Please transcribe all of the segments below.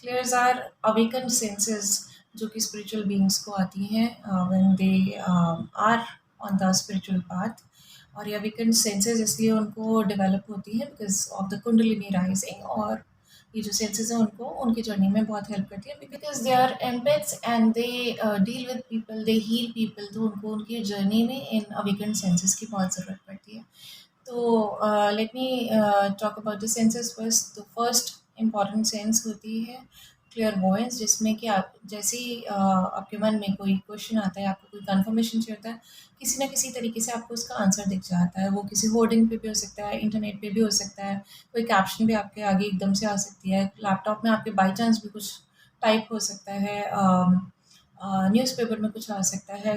Clears are awaken senses जो कि spiritual beings को आती हैं when they are on the spiritual path. और ये अवेकन सेंसेस इसलिए उनको डेवलप होती हैं because of the kundalini rising. और ये जो सेंसेस हैं उनको उनकी जर्नी में बहुत हेल्प करती है because they are empaths and they deal with people, they heal people. तो उनको उनकी जर्नी में इन अवेकन सेंसेस की बहुत ज़रूरत पड़ती है। तो let me talk about the senses first. तो फर्स्ट इम्पॉर्टेंट सेंस होती है क्लियर वॉइस, जिसमें कि आप जैसे ही आपके मन में कोई क्वेश्चन आता है, आपको कोई कंफर्मेशन चाहिए होता है, किसी ना किसी तरीके से आपको उसका आंसर दिख जाता है। वो किसी होर्डिंग पे भी हो सकता है, इंटरनेट पे भी हो सकता है, कोई कैप्शन भी आपके आगे एकदम से आ सकती है, लैपटॉप में आपके बाई चांस भी कुछ टाइप हो सकता है, न्यूज़पेपर में कुछ आ सकता है,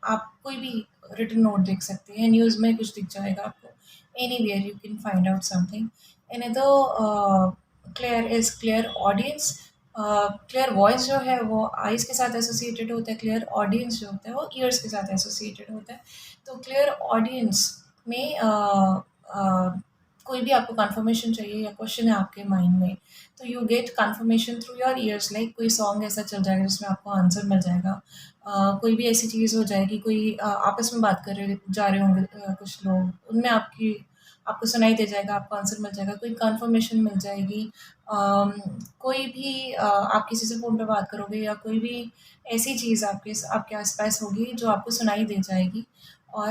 आप कोई भी रिटन नोट देख सकते हैं, न्यूज़ में कुछ दिख जाएगा आपको। Anywhere you can find out something. Another clair is clear audience. Clear voice जो है वो आइज़ के साथ एसोसिएटेड होता है, क्लियर ऑडियंस जो होता है वो ईयर्स के साथ एसोसिएटेड होता है। तो क्लियर ऑडियंस में कोई भी आपको कंफर्मेशन चाहिए या क्वेश्चन है आपके माइंड में, तो you get confirmation through your ears. Like कोई सॉन्ग ऐसा चल जाएगा जिसमें आपको आंसर मिल जाएगा, कोई भी ऐसी चीज़ हो जाएगी, कोई आपस में बात कर रहे जा रहे होंगे कुछ लोग, उनमें आपको सुनाई दे जाएगा, आपको आंसर मिल जाएगा, कोई कंफर्मेशन मिल जाएगी। अम, कोई भी आप किसी से फ़ोन पे बात करोगे या कोई भी ऐसी चीज़ आपके आस-पास होगी जो आपको सुनाई दे जाएगी, और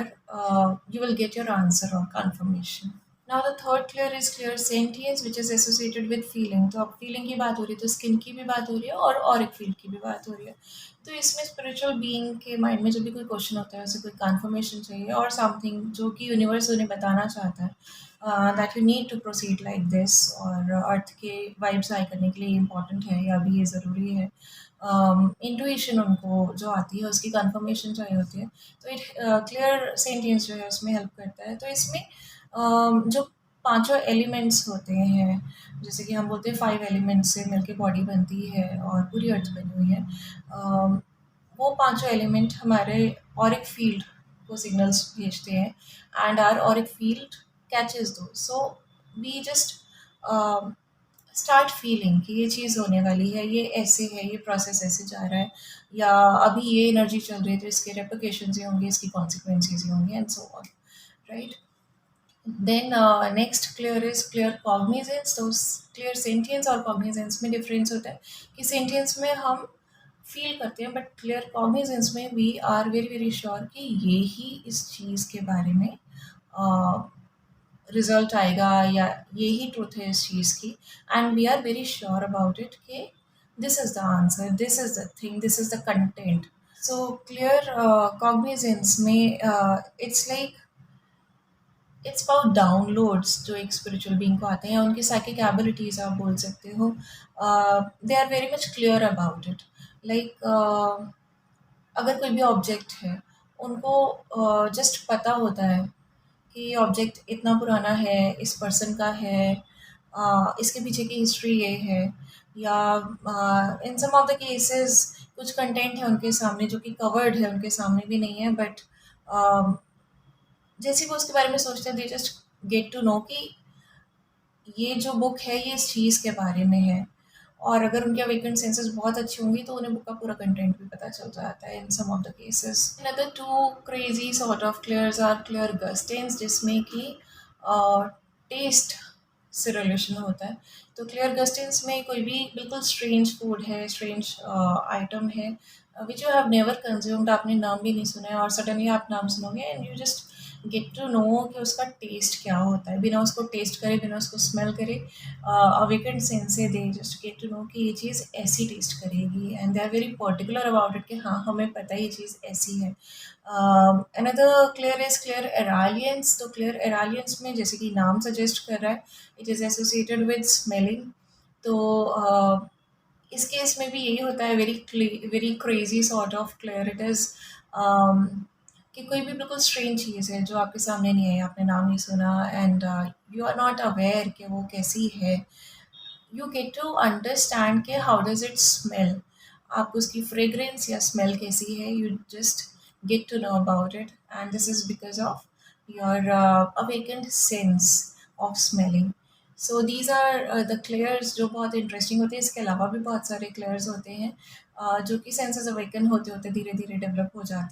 you will get your answer और confirmation. Now the third clair is clairsentience which is associated with feeling. तो अब फीलिंग की बात हो रही है तो स्किन की भी बात हो रही है और एक फील्ड की भी बात हो रही है। तो इसमें स्पिरिचुअल बीइंग के माइंड में जब भी कोई क्वेश्चन होता है, उसे कोई कंफर्मेशन चाहिए और समथिंग जो कि यूनिवर्स उन्हें बताना चाहता है that you need to proceed like this, और अर्थ के वाइब्स हाई करने के लिए इम्पॉर्टेंट है या अभी ये ज़रूरी है। इंट्यूशन उनको जो आती है उसकी कंफर्मेशन चाहिए होती है। तो इट क्लियर सेंटेंस जो है उसमें हेल्प करता है। तो इसमें जो पांचों एलिमेंट्स होते हैं, जैसे कि हम बोलते हैं 5 एलिमेंट्स से मिलके बॉडी बनती है और पूरी अर्थ बनी हुई है। वो पांचों एलिमेंट हमारे ऑरिक फील्ड को सिग्नल्स भेजते हैं and our auric field catches दो। So we just start feeling कि ये चीज़ होने वाली है, ये ऐसे है, ये प्रोसेस ऐसे जा रहा है, या अभी ये एनर्जी चल रही है तो इसके रेप्लिकेशंस ये होंगे, इसकी कॉन्सिक्वेंसेज ये होंगे, and so on, right. Then next clear is clear cognizance. तो क्लियर सेंटियंस और कॉग्निजेंस में डिफरेंस होता है कि सेंटियंस में हम फील करते हैं, बट क्लियर कॉग्निजेंस में we are very very sure कि ये ही इस चीज़ के बारे में रिजल्ट आएगा या यही ट्रुथ है इस चीज़ की, and we are very sure about it कि this is the answer, this is the thing, this is the content. So clear cognizance में it's like it's about downloads जो एक स्पिरिचुअल बीइंग को आते हैं, उनकी साइकिक एबिलिटीज आप बोल सकते हो। They are very much clear about it. Like अगर कोई भी ऑब्जेक्ट है, उनको जस्ट पता होता है कि ये ऑब्जेक्ट इतना पुराना है, इस पर्सन का है, इसके पीछे की हिस्ट्री ये है, या इन सम ऑफ द केसेस कुछ कंटेंट है उनके सामने जो कि कवर्ड है, उनके सामने भी नहीं है, बट जैसे वो उसके बारे में सोचते हैं, they just get to know कि ये जो बुक है ये इस चीज़ के बारे में है। और अगर उनके अवेकेंड सेंसेस बहुत अच्छी होंगी तो उन्हें बुक का पूरा कंटेंट भी पता चल जाता है in some of the cases. Another two crazy sort of clairs are clairgustance, जिसमें कि टेस्ट से रिलेशन होता है। तो क्लियर गस्टेंस में कोई भी बिल्कुल स्ट्रेंज फूड है, स्ट्रेंज आइटम है which you have never consumed, आपने नाम भी नहीं सुना है, और सडनली आप नाम सुनोगे and you just get to know कि उसका टेस्ट क्या होता है, बिना उसको टेस्ट करे, बिना उसको स्मेल करे, अवेकेंड सेंस से they just get to know कि ये चीज़ ऐसी टेस्ट करेगी, and they are very particular about it कि हाँ हमें पता है ये चीज़ ऐसी है। Another clair is clairalience. तो क्लियर एरालियंस में जैसे कि नाम सजेस्ट कर रहा है, it is associated with smelling. तो इस केस में भी यही होता है, very crazy sort of clear it is, कि कोई भी बिल्कुल स्ट्रेंज चीज़ है जो आपके सामने नहीं है, आपने नाम नहीं सुना, and you are not aware कि वो कैसी है। यू गेट टू अंडरस्टैंड कि हाउ डज इट स्मेल, आपको उसकी फ्रेग्रेंस या स्मेल कैसी है, you just get to know about it, and this is because of your awakened sense of smelling. So these are the clairs जो बहुत interesting होते हैं। इसके अलावा भी बहुत सारे क्लेयर्स होते हैं जो कि सेंसेस अवेकन होते-होते धीरे-धीरे डेवलप हो जाते हैं।